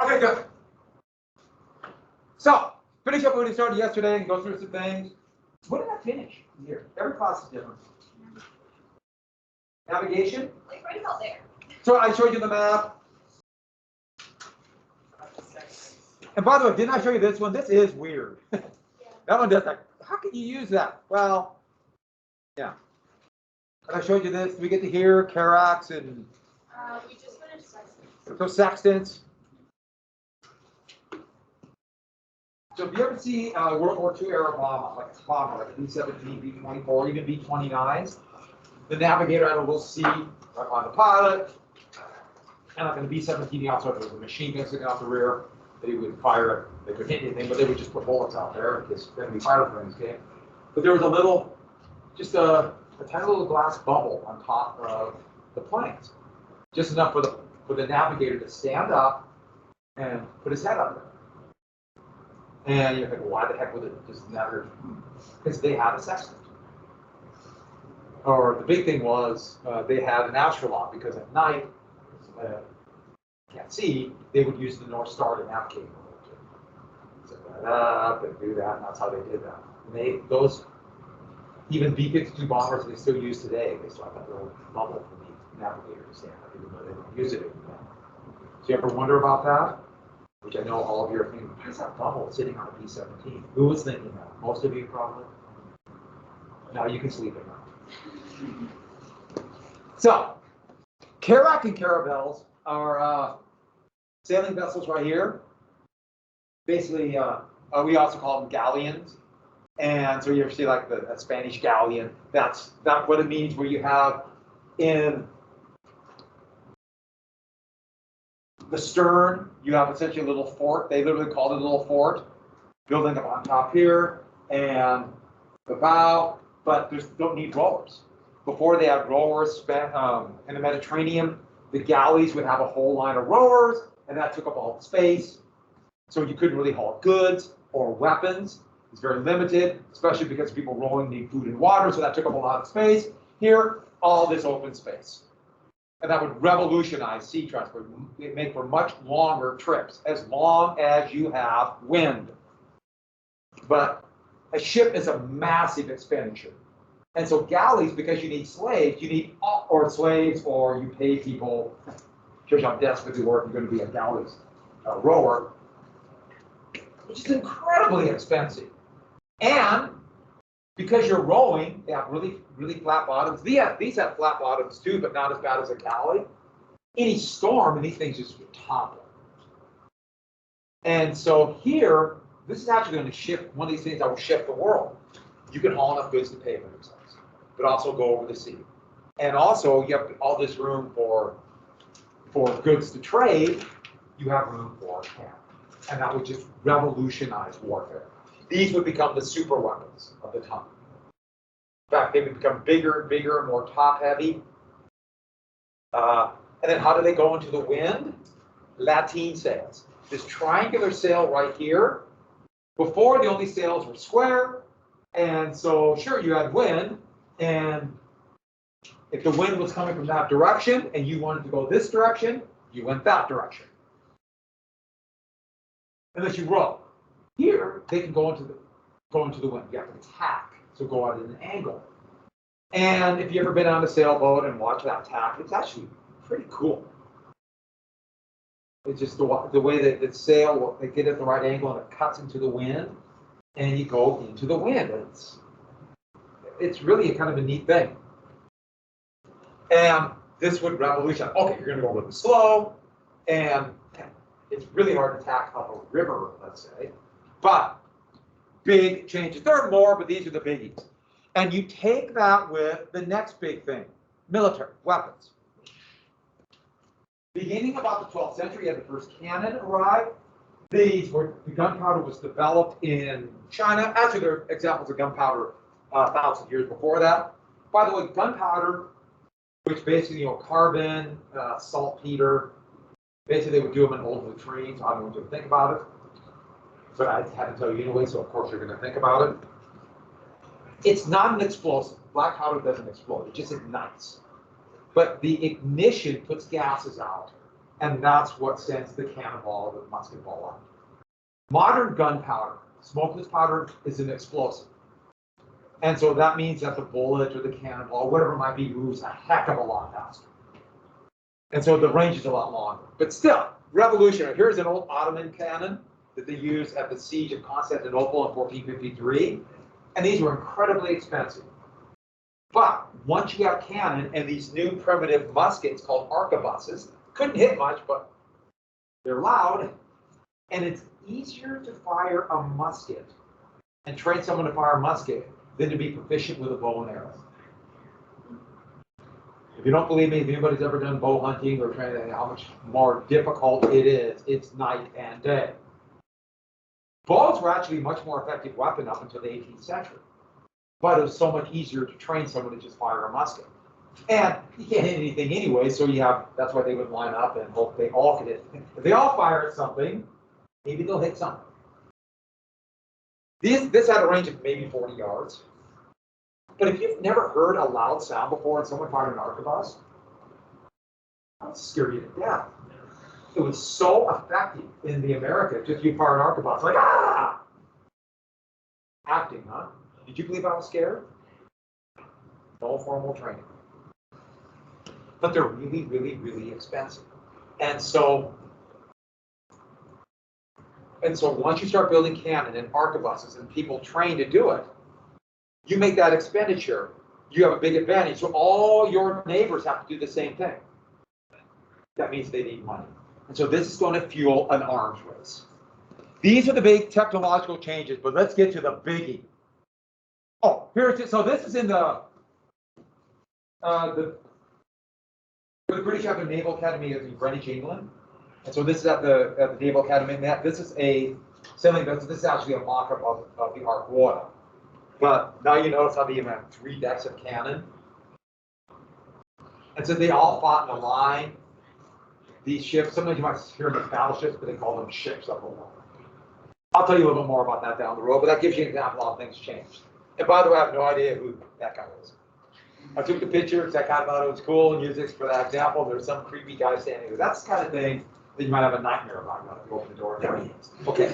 Okay, good. So, finish up what we started yesterday and go through some things. What did I finish here? Every class is different. Navigation? Like right about there. So I showed you the map. And by the way, didn't I show you this one? This is weird. Yeah. That one does like, how can you use that? Well, yeah. And I showed you this. We get to hear Carax and We just finished sextants. so sextants. So if you ever see World War II era bomber, like a bomber, like a B-17, B-24, even B-29s, the navigator had a little seat on the pilot, and like in the B-17, he also had a machine gun sticking out the rear that he would fire at. They could hit anything, but they would just put bullets out there in case enemy fighter planes came. But there was a little, just a tiny little glass bubble on top of the planes, just enough for the navigator to stand up and put his head up there. And you're thinking, why the heck would it just never? Because they had a sextant. Or the big thing was they had an astronaut, because at night, can't see, they would use the North Star to navigate. Set that up and do that, and that's how they did that. And those, even B-52 bombers they still use today, they still have that little bubble for the navigator to stand up, even though they don't use it anymore. So you ever wonder about that? Which I know all of you are thinking, why is that bubble sitting on a B-17? Who was thinking that? Most of you probably. Now you can sleep at night. So, Carac and caravels are sailing vessels right here. Basically, we also call them galleons. And so you ever see like a Spanish galleon? That's what it means, where you have in the stern, you have essentially a little fort. They literally call it a little fort, building up on top here, and the bow, but they don't need rowers. Before they had rowers in the Mediterranean, the galleys would have a whole line of rowers, and that took up all the space. So you couldn't really haul goods or weapons. It's very limited, especially because people rowing need food and water, so that took up a lot of space. Here, all this open space. And that would revolutionize sea transport. It make for much longer trips, as long as you have wind. But a ship is a massive expenditure. And so galleys, because you need slaves, or you pay people, because you're desperately work, you're going to be a galleys rower, which is incredibly expensive. And because you're rowing, they have really, really flat bottoms. These have flat bottoms too, but not as bad as a galley. Any storm, and these things just topple. And so here, this is actually going to shift, one of these things that will shift the world. You can haul enough goods to pay for themselves, but also go over the sea. And also, you have all this room for goods to trade. You have room for camp. And that would just revolutionize warfare. These would become the super weapons of the time. In fact, they would become bigger and bigger and more top-heavy. And then how do they go into the wind? Lateen sails. This triangular sail right here. Before, the only sails were square. And so, sure, you had wind. And if the wind was coming from that direction and you wanted to go this direction, you went that direction. Unless you row. Here, they can go into the wind. You have to tack, so go out at an angle. And if you've ever been on a sailboat and watched that tack, it's actually pretty cool. It's just the way that the sail, they get at the right angle and it cuts into the wind, and you go into the wind. It's really a kind of a neat thing. And this would revolutionize. Okay, you're going to go a little slow, and it's really hard to tack up a river, let's say. But big changes. There are more, but these are the biggies. And you take that with the next big thing, military weapons. Beginning about the 12th century, you had the first cannon arrive. The gunpowder was developed in China. Actually, there are examples of gunpowder 1,000 years before that. By the way, gunpowder, which basically, carbon, saltpeter, basically they would do them in old latrines. I don't want you to think about it. But I had to tell you anyway, so of course you're going to think about it. It's not an explosive. Black powder doesn't explode. It just ignites. But the ignition puts gases out And that's what sends the cannonball or the musket ball up. Modern gunpowder, smokeless powder, is an explosive. And so that means that the bullet or the cannonball, whatever it might be, moves a heck of a lot faster. And so the range is a lot longer. But still, revolutionary. Here's an old Ottoman cannon that they used at the siege of Constantinople in 1453. And these were incredibly expensive. But once you got cannon and these new primitive muskets called arquebuses, couldn't hit much, but they're loud. And it's easier to fire a musket and train someone to fire a musket than to be proficient with a bow and arrow. If you don't believe me, if anybody's ever done bow hunting or training, how much more difficult it is, it's night and day. Bows were actually a much more effective weapon up until the 18th century. But it was so much easier to train someone to just fire a musket. And you can't hit anything anyway, so that's why they would line up and hope they all could hit. If they all fire at something, maybe they'll hit something. This had a range of maybe 40 yards. But if you've never heard a loud sound before and someone fired an arquebus, that would scare you to death. It was so effective in the Americas. Just you fire an arquebus, like, ah! Acting, huh? Did you believe I was scared? No formal training. But they're really, really, really expensive. And so once you start building cannon and arquebuses and people train to do it, you make that expenditure, you have a big advantage. So all your neighbors have to do the same thing. That means they need money. And so this is going to fuel an arms race. These are the big technological changes, but let's get to the biggie. Oh, so this is in the British have a Naval Academy in Greenwich, England. And so this is at the Naval Academy. And this is this is actually a mock-up of the Ark Royal. But now you notice how they even have 3 decks of cannon. And so they all fought in a line. These ships, sometimes you might hear them as battleships, but they call them ships up the water. I'll tell you a little bit more about that down the road, but that gives you an example of how things changed. And by the way, I have no idea who that guy was. I took the picture because I kind of thought it was cool and used it for that example. There's some creepy guy standing there. That's the kind of thing that you might have a nightmare about when you open the door. There he is. Okay.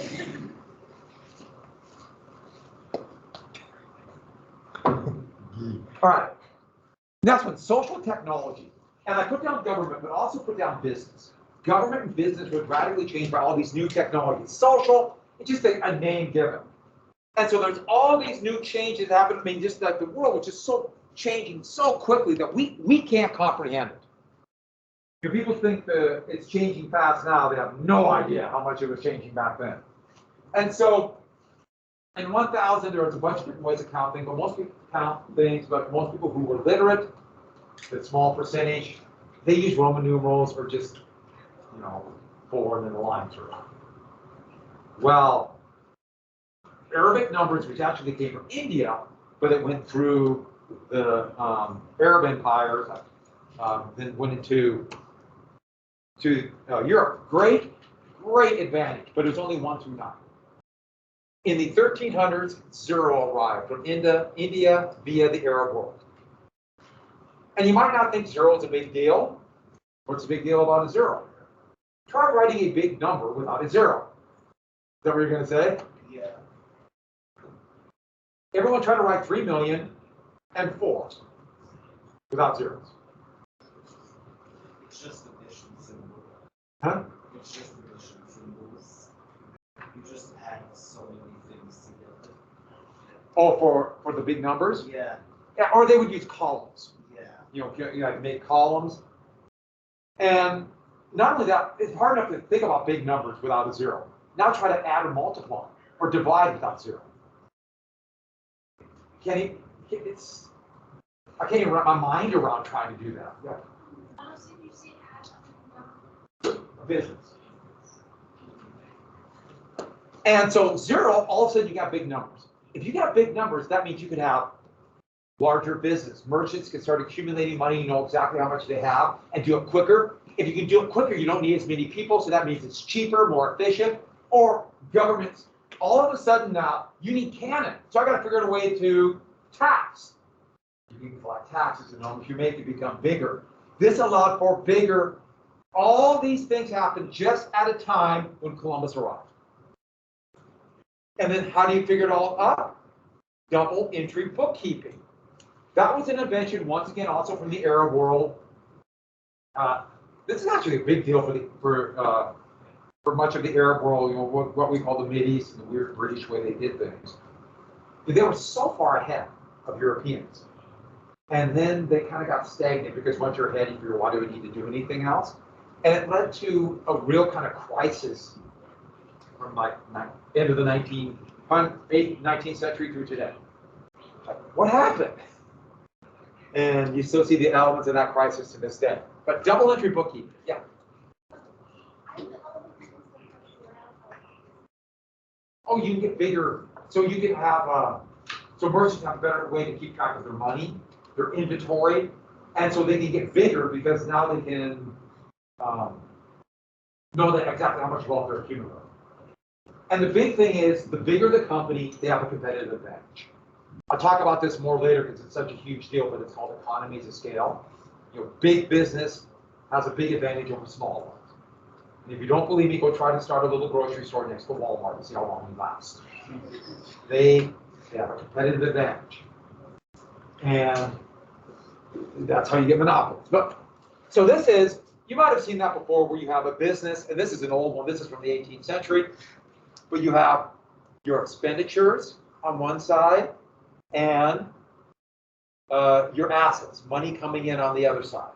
All right. Next one, social technology. And I put down government, but also put down business. Government and business was radically changed by all these new technologies. Social, it's just a name given. And so there's all these new changes happening. I mean, just like the world, which is so changing so quickly that we can't comprehend it. If people think that it's changing fast now, they have no idea how much it was changing back then. And so in 1000, there was a bunch of different ways of counting, but most people count things, but most people who were literate, the small percentage, they use Roman numerals or just, 4 and then the lines are on. Well, Arabic numbers, which actually came from India, but it went through the Arab empires, then went into Europe. Great advantage, but it was only 1 through 9. In the 1300s, 0 arrived from India via the Arab world. And you might not think 0 is a big deal. What's the big deal about a 0? Try writing a big number without a 0. Is that what you're going to say? Yeah. Everyone try to write 3,000,004 without zeros. It's just addition symbol. Huh? It's just addition symbols. You just add so many things together. Oh, for the big numbers? Yeah. Yeah, or they would use columns. Yeah. You have to make columns. And not only that, it's hard enough to think about big numbers without a 0. Now try to add or multiply or divide without 0. I can't even wrap my mind around trying to do that. Yeah. Business. And so 0, all of a sudden you got big numbers. If you got big numbers, that means you could have larger business. Merchants can start accumulating money, you know exactly how much they have, and do it quicker. If you can do it quicker, you don't need as many people, so that means it's cheaper, more efficient. Or governments, all of a sudden now, you need cannon. So I got to figure out a way to tax. You can collect taxes, and if you make it become bigger. This allowed for bigger All these things happened just at a time when Columbus arrived. And then how do you figure it all out? Double entry bookkeeping. That was an invention, once again, also from the Arab world. This is actually a big deal for much of the Arab world, you know, what we call the Mideast and the weird British way they did things. But they were so far ahead of Europeans. And then they kind of got stagnant because once you're ahead, you figure, why do we need to do anything else? And it led to a real kind of crisis from like end of the 19th century through today. Like, what happened? And you still see the elements of that crisis to this day. But double entry bookkeeping, yeah. Oh, you can get bigger. So you can have, so merchants have a better way to keep track of their money, their inventory, and so they can get bigger because now they can know that exactly how much wealth they're accumulating. And the big thing is, the bigger the company, they have a competitive advantage. I'll talk about this more later because it's such a huge deal, but it's called economies of scale. You know, big business has a big advantage over small ones. And if you don't believe me, go try to start a little grocery store next to Walmart and see how long you last. They have a competitive advantage. And that's how you get monopolies. But, so this is, you might have seen that before where you have a business, and this is an old one, this is from the 18th century, but you have your expenditures on one side and your assets, money coming in on the other side.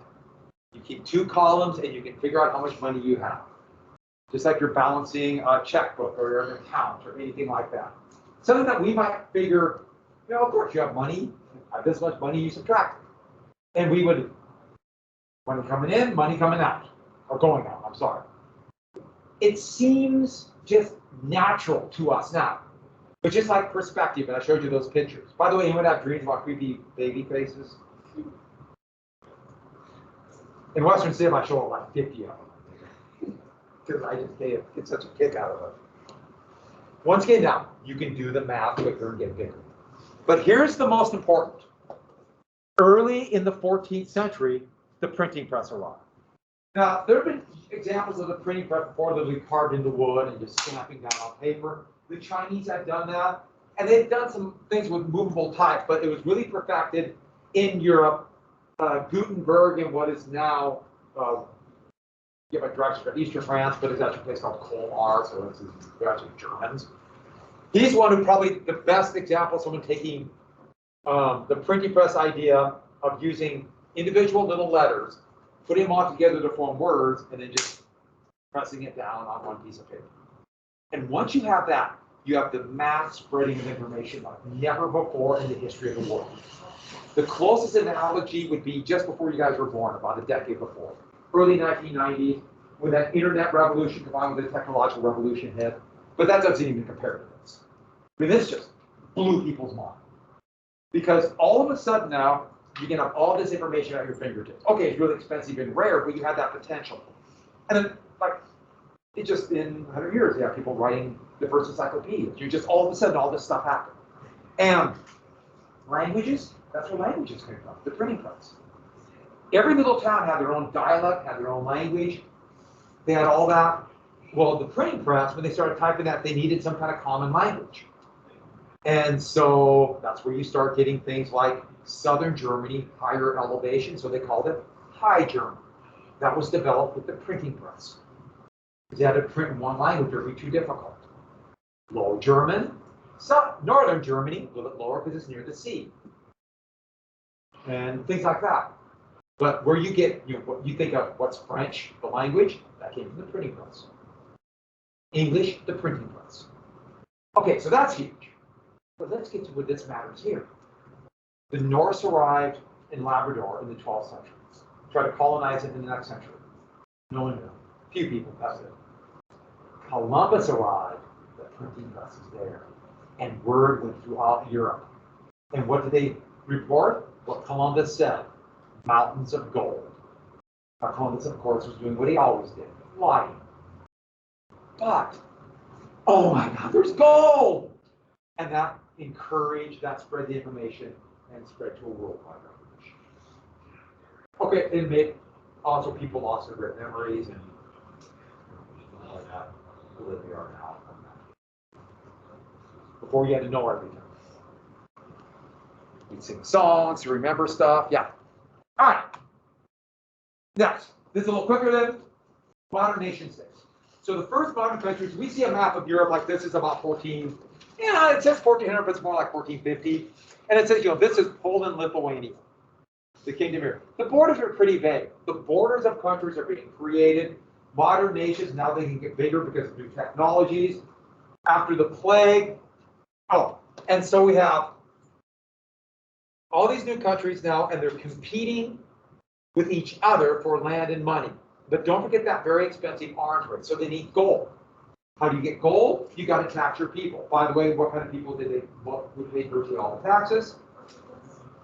You keep two columns and you can figure out how much money you have. Just like you're balancing a checkbook or an account or anything like that. Something that we might figure, you know, of course you have money, you have this much money, you subtract it. And we would, money coming in, money coming out, or going out, I'm sorry. It seems just natural to us now. But just like perspective, and I showed you those pictures. By the way, anyone have dreams about creepy baby faces? In Western Civ, I show like 50 of them. Because I just get such a kick out of it. Once again now, you can do the math quicker and get bigger. But here's the most important. Early in the 14th century, the printing press arrived. Now, there have been examples of the printing press before that we carved into wood and just stamping down on paper. The Chinese have done that, and they've done some things with movable type, but it was really perfected in Europe. Gutenberg in what is now, you have a drugstore, Eastern France, but it's actually a place called Colmar, so they're actually Germans. He's one who probably the best example of someone taking the printing press idea of using individual little letters, putting them all together to form words, and then just pressing it down on one piece of paper. And once you have that, you have the mass spreading of information like never before in the history of the world. The closest analogy would be just before you guys were born, about a decade before. Early 1990s, when that internet revolution combined with the technological revolution hit. But that doesn't even compare to this. I mean, this just blew people's mind. Because all of a sudden now, you can have all this information at your fingertips. Okay, it's really expensive and rare, but you have that potential. And then, like, it just in 100 years, you have people writing the first encyclopedias. You just, all of a sudden, all this stuff happened. And languages, that's where languages came from, the printing press. Every little town had their own dialect, had their own language. They had all that. Well, the printing press, when they started typing that, they needed some kind of common language. And so that's where you start getting things like Southern Germany, higher elevation, so they called it High German. That was developed with the printing press. Because you had to print in one language, it would be too difficult. Low German, Northern Germany, a little bit lower because it's near the sea. And things like that. But where you get, you know, what you think of what's French, the language, that came from the printing press. English, the printing press. Okay, so that's huge. But let's get to what this matters here. The Norse arrived in Labrador in the 12th century. Tried to colonize it in the next century. No one knew. Few people, that's it. Columbus arrived, the printing press is there. And word went throughout Europe. And what did they report? What Columbus said. Mountains of gold. Now, Columbus, of course, was doing what he always did, flying. But, oh my God, there's gold! And that encouraged, that spread the information and spread to a worldwide revolution. Okay, it made also people lost their great memories and all of that, the way they are now. Before you had to know everything. You'd sing songs to remember stuff. Yeah. All right. Next, this is a little quicker than modern nation states. So the first modern countries, we see a map of Europe like this is about 14. Yeah, it says 1400, but it's more like 1450. And it says, this is Poland, Lithuania, the Kingdom of Europe. The borders are pretty vague. The borders of countries are being created. Modern nations, now they can get bigger because of new technologies. After the plague, and so we have all these new countries now, and they're competing with each other for land and money. But don't forget that very expensive arms race. So they need gold. How do you get gold? You got to tax your people. By the way, what kind of people did they would pay virtually all the taxes?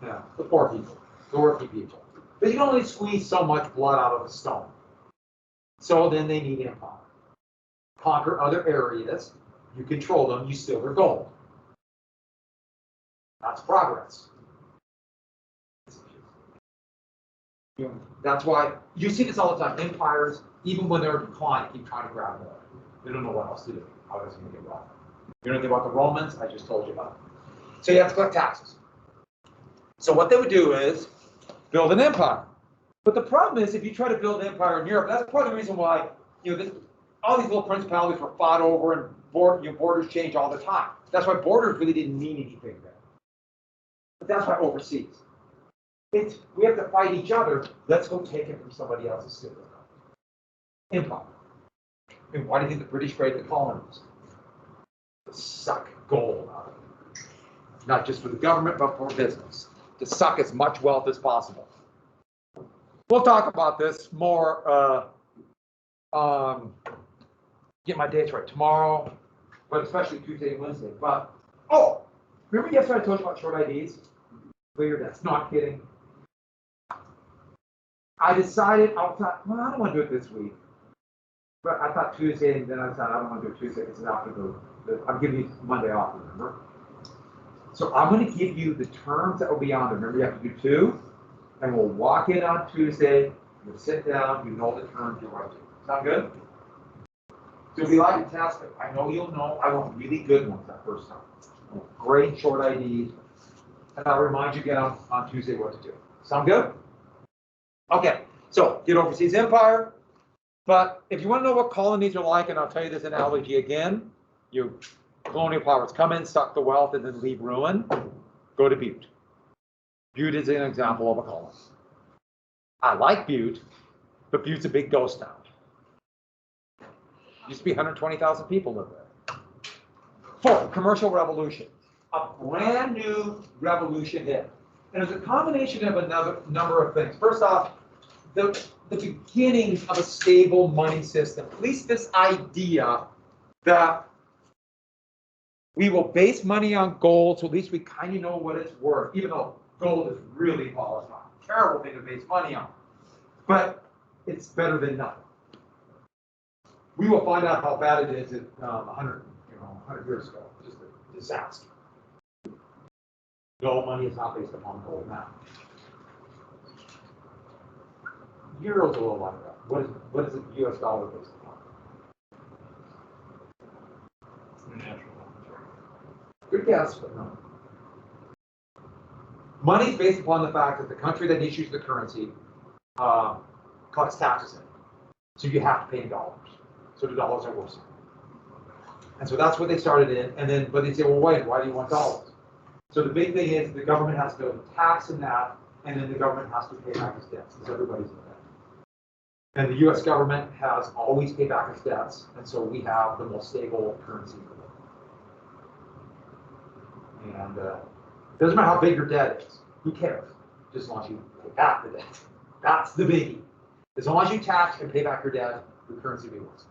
Yeah, the poor people, the working people. But you can only squeeze so much blood out of a stone. So then they need empire. Conquer other areas. You control them. You steal their gold. That's progress. That's why you see this all the time. Empires, even when they're in decline, keep trying to grab more. They don't know what else to do. How is it going to get wrong? You know anything about the Romans? I just told you about it. So you have to collect taxes. So what they would do is build an empire. But the problem is, if you try to build an empire in Europe, that's part of the reason why all these little principalities were fought over and borders change all the time. That's why borders really didn't mean anything then. But that's why overseas. We have to fight each other. Let's go take it from somebody else's city. Empire. And why do you think the British created the colonies? To suck gold out of it. Not just for the government, but for business. To suck as much wealth as possible. We'll talk about this more, get my dates right, tomorrow, but especially Tuesday and Wednesday. But, remember yesterday I told you about short IDs? Clear debts. No, I'm kidding. I decided, I don't want to do it this week. But I thought Tuesday, and then I decided I don't want to do it Tuesday because it's after I'm giving you Monday off, remember? So I'm going to give you the terms that will be on there. Remember, you have to do 2, and we'll walk in on Tuesday, you'll sit down, you know the terms you're right to. Sound good? So it'll be like a test, but I know you'll know. I want really good ones that first time. Great short IDs, and I'll remind you again on Tuesday what to do. Sound good? Okay, so get overseas empire. But if you want to know what colonies are like, and I'll tell you this analogy again, colonial powers come in, suck the wealth, and then leave ruin, go to Butte. Butte is an example of a colony. I like Butte, but Butte's a big ghost town. Used to be 120,000 people live there. 4, commercial revolution. A brand new revolution hit. And it's a combination of another number of things. First off, the beginnings of a stable money system. At least this idea that we will base money on gold, so at least we kind of know what it's worth, even though gold is really volatile. Terrible thing to base money on. But it's better than nothing. We will find out how bad it is in 100 years ago. Just a disaster. Gold money is not based upon gold now. Euro's a little like that. What is the US dollar based upon? International. Good guess, but no. Money is based upon the fact that the country that issues the currency collects taxes in it. So you have to pay in dollars. So the dollars are worse. And so that's what they started in. But they say, well, wait, why do you want dollars? So the big thing is the government has to tax in that, and then the government has to pay back its debts because everybody's in debt. And the U.S. government has always paid back its debts, and so we have the most stable currency in the world. And it doesn't matter how big your debt is. Who cares? Just as long as you pay back the debt. That's the biggie. As long as you tax and pay back your debt, the currency will be worse.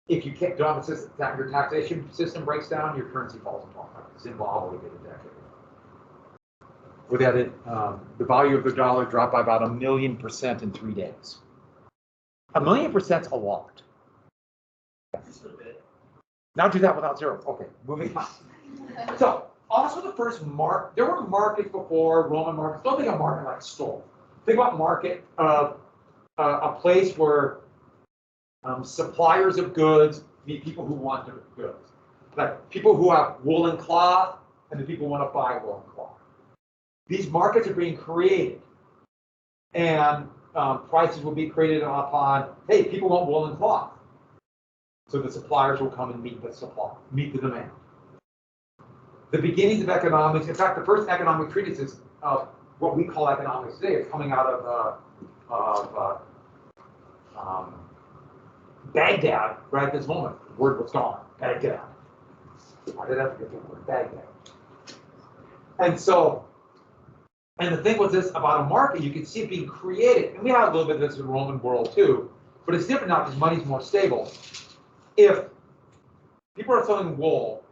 If you don't have a system, your taxation system breaks down, your currency falls apart. Zimbabwe did a decade ago. With that, the value of the dollar dropped by about 1,000,000% in 3 days. 1,000,000%'s a lot. Just a bit. Now do that without zero. Okay, moving on. So, also the first there were markets before, Roman markets. Don't think of a market like a store. think about market, a place where suppliers of goods meet people who want their goods. Like people who have woolen cloth and the people who want to buy woolen cloth. These markets are being created, and prices will be created upon, hey, people want woolen cloth. So the suppliers will come and meet the supply, meet the demand. The beginnings of economics, in fact, the first economic treatises of what we call economics today is coming out of Baghdad right at this moment. The word was gone, Baghdad. Why did I forget the word Baghdad? And so, and the thing was this about a market, you can see it being created, and we have a little bit of this in the Roman world too, but it's different now because money's more stable. If people are selling wool,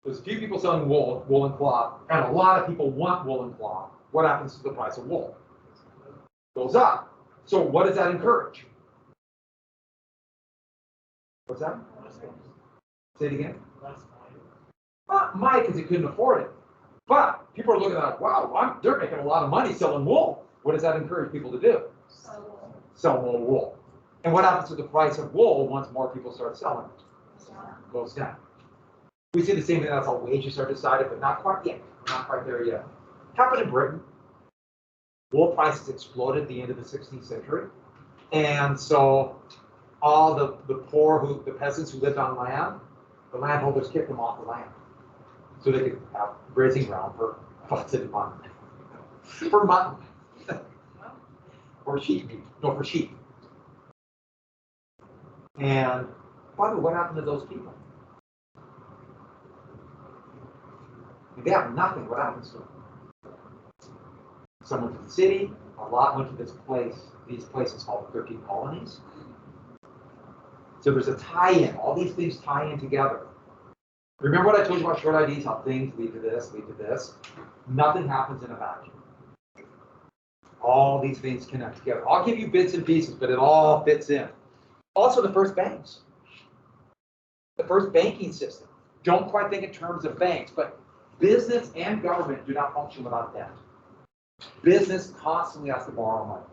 there's a few people selling woolen cloth, and a lot of people want woolen cloth, what happens to the price of wool? Goes up. So what does that encourage? What's that? Say it again. Not Mike, because he couldn't afford it. But people are looking at, wow, they're making a lot of money selling wool. What does that encourage people to do? Sell more wool. And what happens to the price of wool once more people start selling it? Goes down. We see the same thing, that's how wages are decided, but not quite yet. We're not quite there yet. Happened in Britain. Wool prices exploded at the end of the 16th century. And so all the poor, the peasants who lived on land, the landholders kicked them off the land. So they could have grazing ground for mutton. For mutton. Or sheep meat. No, for sheep. And by the way, what happened to those people? If they have nothing, what happens to them? Some went to the city, a lot went to this place, these places called the 13 colonies. So there's a tie-in, all these things tie in together. Remember what I told you about short IDs, how things lead to this, lead to this? Nothing happens in a vacuum. All these things connect together. I'll give you bits and pieces, but it all fits in. Also, the first banks. The first banking system. Don't quite think in terms of banks, but business and government do not function without debt. Business constantly has to borrow money.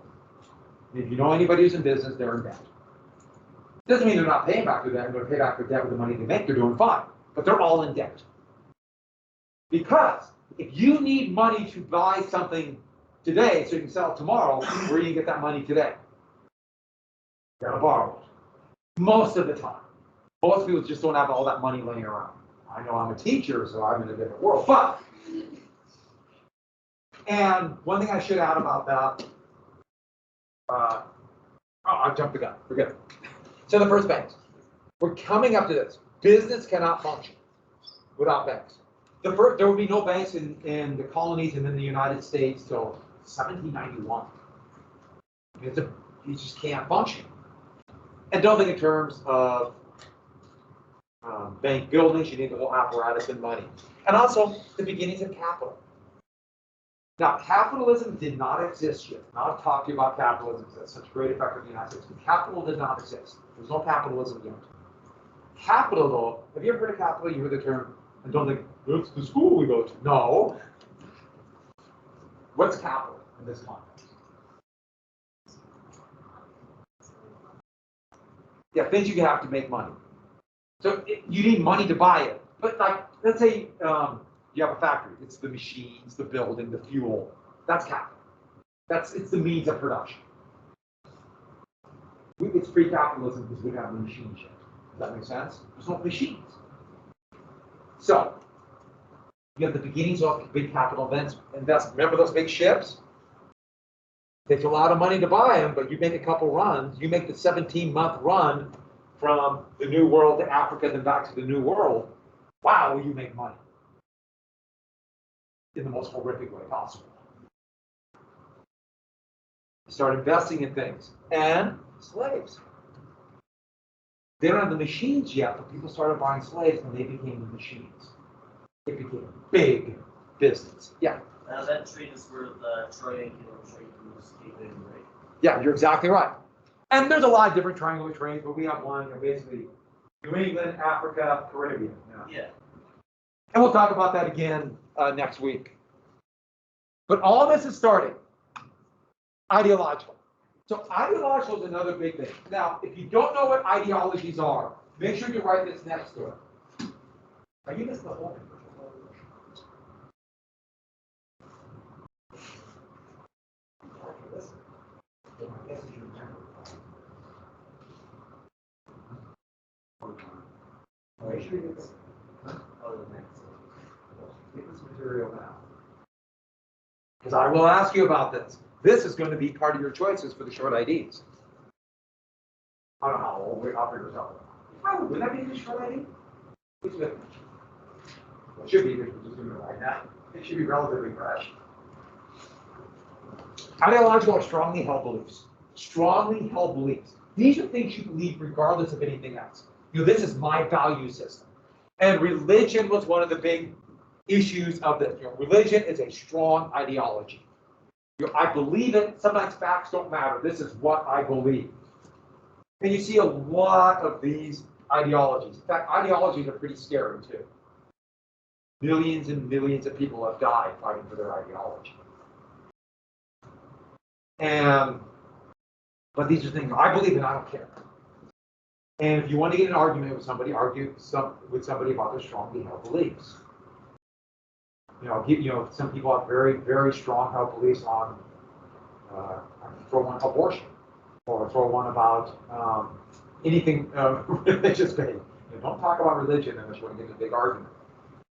And if you know anybody who's in business, they're in debt. Doesn't mean they're not paying back their debt. They're going to pay back their debt with the money they make. They're doing fine. But they're all in debt. Because if you need money to buy something today so you can sell it tomorrow, where do you get that money today? You got to borrow it. Most of the time. Most people just don't have all that money laying around. I know I'm a teacher, so I'm in a different world. But, and one thing I should add about that, I jumped the gun. Forget it. So the first banks. We're coming up to this. Business cannot function without banks. There will be no banks in the colonies and in the United States till 1791. You just can't function. And don't think in terms of bank buildings. You need the whole apparatus and money. And also the beginnings of capital. Now, capitalism did not exist yet. Now I've talked to you about capitalism because that's such a great effect on the United States. But capital did not exist. There's no capitalism yet. Capital, though, have you ever heard of capital? You heard the term, and don't think, it's the school we go to. No. What's capital in this context? Yeah, things you have to make money. So you need money to buy it. But like, let's say you have a factory. It's the machines, the building, the fuel. That's capital. It's the means of production. It's pre-capitalism because we have the machines yet. Does that make sense? There's no machines. So you have the beginnings of big capital investment. Remember those big ships? It takes a lot of money to buy them, but you make a couple runs. You make the 17-month run from the New World to Africa, then back to the New World. Wow, will you make money? In the most horrific way possible. Start investing in things. And slaves. They don't have the machines yet, but people started buying slaves and they became the machines. It became a big business. Yeah. Now that trade is where the triangular trade was given, right? Yeah, you're exactly right. And there's a lot of different triangular trades, but we have one, basically New England, Africa, Caribbean. Yeah. And we'll talk about that again next week. But all this is starting. Ideological. So ideological is another big thing. Now, if you don't know what ideologies are, make sure you write this next to it. Are you missing the whole thing? Make sure you get this. Get this material now. Because I will ask you about this. This is going to be part of your choices for the short IDs. I don't know how old I'll figure this out. Oh, would that be the short ID? Which is it? Well, it should be, because we're just doing it right now. It should be relatively fresh. Ideological or strongly held beliefs. Strongly held beliefs. These are things you believe regardless of anything else. You know, this is my value system. And religion was one of the big issues of this. You know, religion is a strong ideology. You know, I believe it. Sometimes facts don't matter. This is what I believe. And you see a lot of these ideologies. In fact, ideologies are pretty scary too. Millions and millions of people have died fighting for their ideology. But these are things I believe in, I don't care. And if you want to get an argument with somebody, argue with somebody about their strongly held beliefs. Some people have very, very strong held beliefs on, throw one abortion, or throw one about anything religious based. Don't talk about religion unless you want to get in a big argument.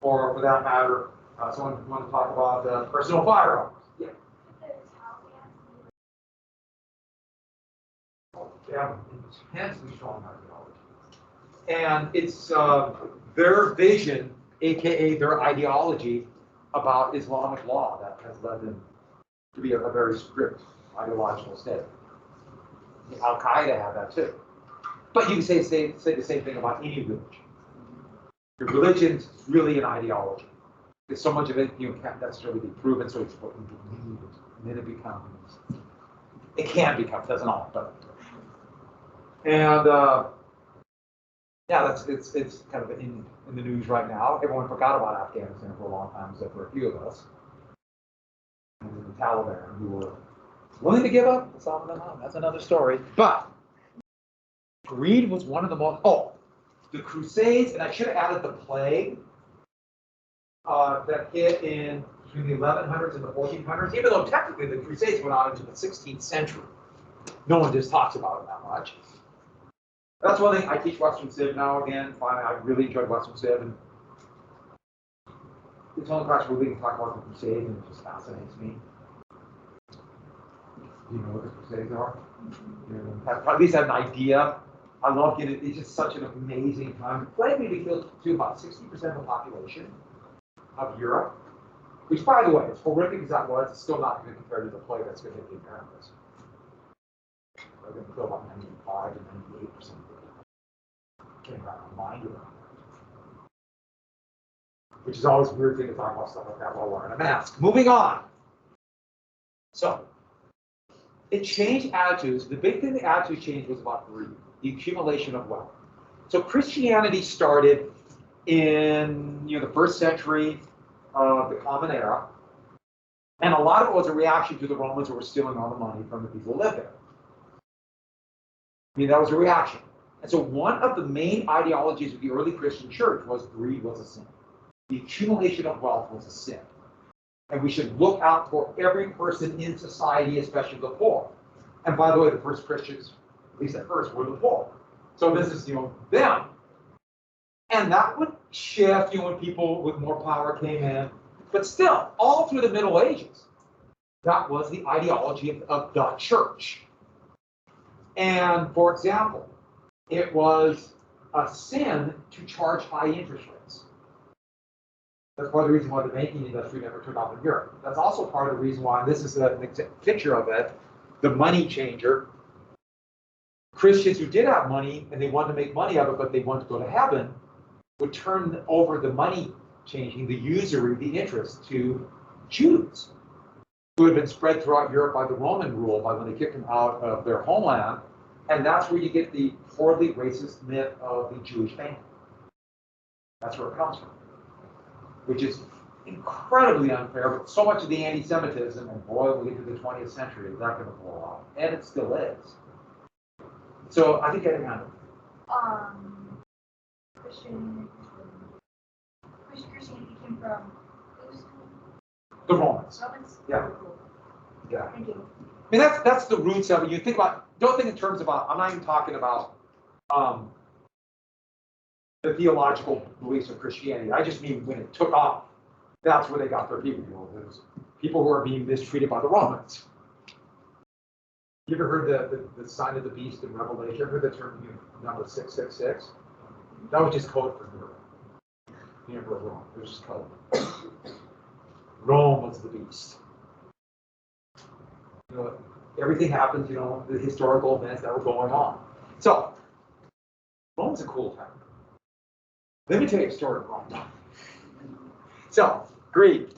Or for that matter, someone want to talk about personal firearms. Yeah. Yeah, intensely strong ideology. And it's their vision, aka their ideology, about Islamic law that has led them to be a very strict ideological state. Al Qaeda had that too. But you can say the same thing about any religion. Your religion's really an ideology. Because so much of it can't necessarily be proven, so it's what you believe, and then it becomes. It can become, doesn't all, but. And yeah, it's kind of in the news right now. Everyone forgot about Afghanistan for a long time, except for a few of us. And the Taliban, who were willing to give up. That's another story. But greed was one of the most. Oh, the Crusades, and I should have added the plague that hit in between the 1100s and the 1400s. Even though technically the Crusades went on into the 16th century, no one just talks about it that much. That's one thing I teach Western Civ now. Again, I really enjoyed Western Civ, and it's only class where we can talk about the Crusades, and it just fascinates me. Do you know what the Crusades are? At least have an idea. I love getting. It's just such an amazing time. The plague maybe killed to about 60% of the population of Europe, which, by the way, as horrific as that was, it's still not going to compare to the plague that's going to hit the Americas. They're going to kill about 95 to 98% of the people. Can't wrap my mind around that. Which is always a weird thing to talk about stuff like that while wearing a mask. Moving on. So, it changed attitudes. The big thing the attitude changed was about greed, the accumulation of wealth. So Christianity started in the first century of the Common Era, and a lot of it was a reaction to the Romans who were stealing all the money from the people who lived there. That was a reaction. And so one of the main ideologies of the early Christian church was greed was a sin. The accumulation of wealth was a sin. And we should look out for every person in society, especially the poor. And by the way, the first Christians, at least at first, were the poor. So this is, them. And that would shift, when people with more power came in. But still, all through the Middle Ages, that was the ideology of the church. And for example, it was a sin to charge high interest rates. That's part of the reason why the banking industry never took off in Europe. That's also part of the reason why, this is a picture of it, the money changer. Christians who did have money and they wanted to make money of it, but they wanted to go to heaven, would turn over the money changing, the usury, the interest to Jews, who had been spread throughout Europe by the Roman rule, by when they kicked them out of their homeland. And that's where you get the horribly racist myth of the Jewish family. That's where it comes from. Which is incredibly unfair, but so much of the anti-Semitism, and boy, when we get to the 20th century, is that going to blow up? And it still is. So I think I can. Christianity came from The Romans. Romans. Yeah. Yeah. Thank you. I mean, that's the roots of it. You think about, don't think in terms of, I'm not even talking about the theological beliefs of Christianity. I just mean when it took off, that's where they got their people. You know, there's people who are being mistreated by the Romans. You ever heard the sign of the beast in Revelation? You ever heard the term number 666? That was just code for Europe. The Emperor of Rome. It was just code. Rome was the beast. You know, everything happens, you know, the historical events that were going on. So, Rome's a cool town. Let me tell you a story of Rome. So, greed.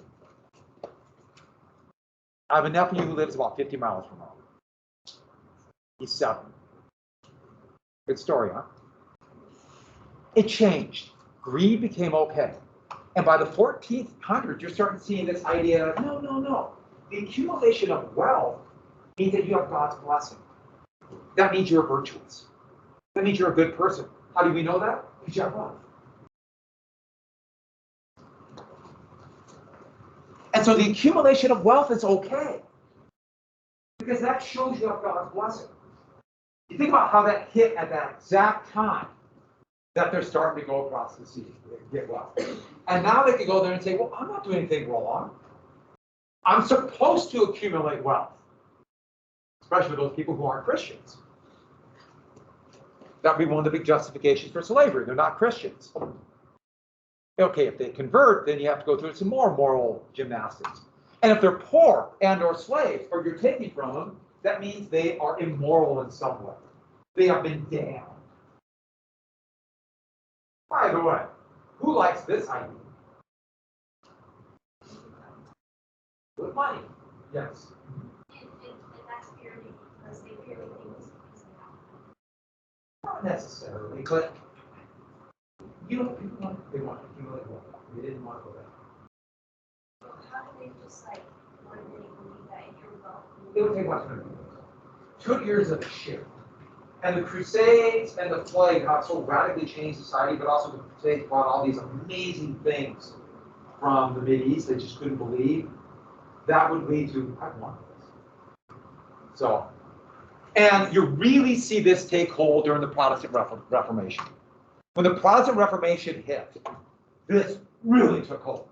I have a nephew who lives about 50 miles from Rome. He's 7. Good story, huh? It changed. Greed became okay. And by the 1400s, you're starting to see this idea of, no. The accumulation of wealth means that you have God's blessing. That means you're virtuous. That means you're a good person. How do we know that? Because you have wealth. And so the accumulation of wealth is okay. Because that shows you have God's blessing. You think about how that hit at that exact time that they're starting to go across the sea, get wealth. And now they can go there and say, well, I'm not doing anything wrong. I'm supposed to accumulate wealth. Especially those people who aren't Christians. That would be one of the big justifications for slavery. They're not Christians. Okay, if they convert, then you have to go through some more moral gymnastics. And if they're poor and or slaves, or you're taking from them, that means they are immoral in some way. They have been damned. By the way, who likes this idea? With money. Yes. And that's purity, because they purely think this is Not necessarily, but you know, people want, they want to accumulate wealth. They didn't want to go there. How do they just like, why do they believe that in your wealth? It would take about 200 years. 200 years of a shift. And the Crusades and the plague have so radically changed society, but also the Crusades brought all these amazing things from the Mideast they just couldn't believe. That would lead to, I want this. So, and you really see this take hold during the Protestant Reformation. When the Protestant Reformation hit, this really took hold.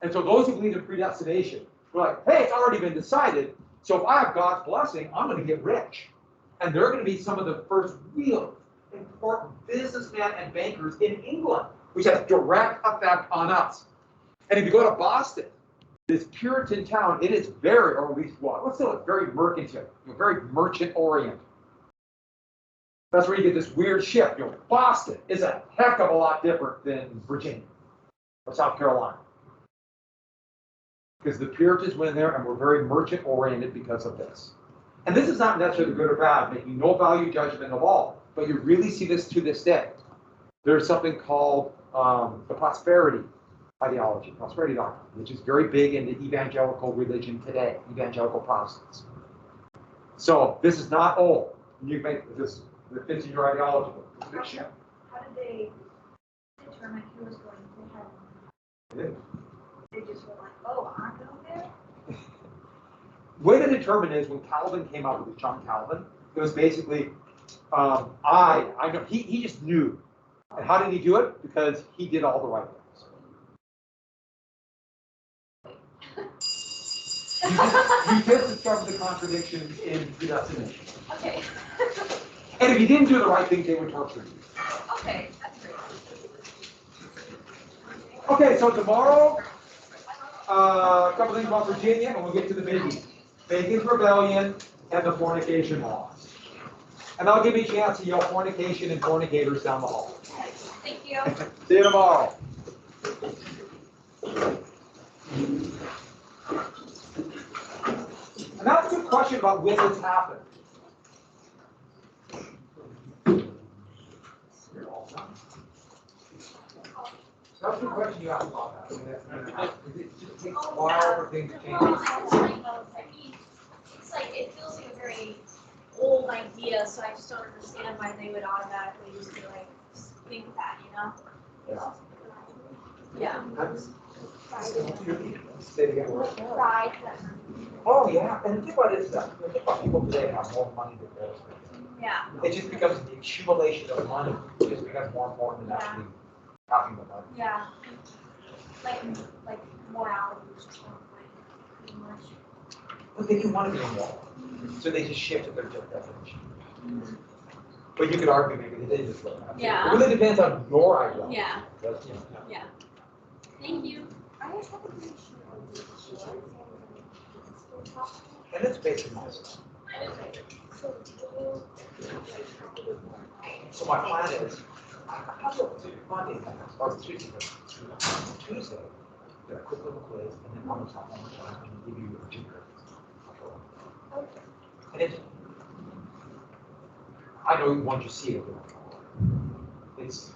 And so those who believe in predestination were like, hey, it's already been decided, so if I have God's blessing, I'm going to get rich. And they're going to be some of the first real important businessmen and bankers in England, which has direct effect on us. And if you go to Boston, this Puritan town, it is very, or at least what? Let's say it's very mercantile, very merchant-oriented. That's where you get this weird shift. You know, Boston is a heck of a lot different than Virginia or South Carolina. Because the Puritans went in there and were very merchant-oriented because of this. And this is not necessarily good or bad, making no value judgment of all, but you really see this to this day. There's something called the prosperity ideology, prosperity doctrine, which is very big in the evangelical religion today, evangelical Protestants. So this is not old. You make this that fits in your ideology. It's a big shift. How did they determine who was going to heaven? They just were like, oh, I'm going there? The way to determine is when Calvin came out with John Calvin, it was basically, I know, he just knew. And how did he do it? Because he did all the right things. You just discovered the contradictions in predestination. Okay. And if you didn't do the right things, they would torture you. Okay, that's great. Okay, so tomorrow, a couple things about Virginia, and we'll get to the biggie. Bacon's Rebellion and the fornication laws. And I'll give you a chance to yell fornication and fornicators down the hall. Thank you. See you tomorrow. And that's a good question about when this happened. You're all done. That's the question you asked about that. It just takes a while for things to change. It's like, it feels like a very old idea, so I just don't understand why they would automatically just be like, think that, you know? Yeah. Say it again. Pride. Oh, yeah, and the thing about it is that, the thing about people today have more money than those. Yeah. It just becomes the accumulation of money, it just becomes more important than actually having the money. Yeah. Like morality is just one way, pretty much. But they didn't want to be immoral, so they just shifted their definition. But you could argue maybe they did just like that. Yeah. It really depends on your idea. Yeah. That's, you know. Yeah. Thank you. And it's basically my stuff. So my plan is, Monday, or Tuesday, get a quick little quiz, and then one time, and give you your 2 credits. And I know once you see it, it's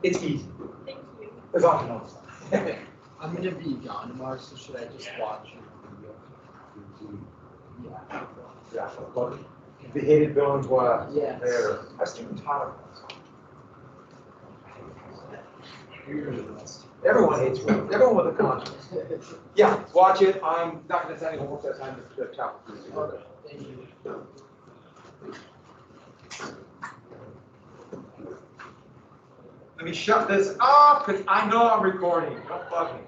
easy. Thank you. There's often no stuff. I'm gonna be gone tomorrow, so should I just watch your video? Yeah. Yeah, but the hated villains were Yeah. there. I was too tired of Everyone hates Will. Everyone with a conscience. Yeah, watch it. I'm not going to send any homework that time to chapter 3. Okay, thank you. Let me shut this off because I know I'm recording. Don't bug me.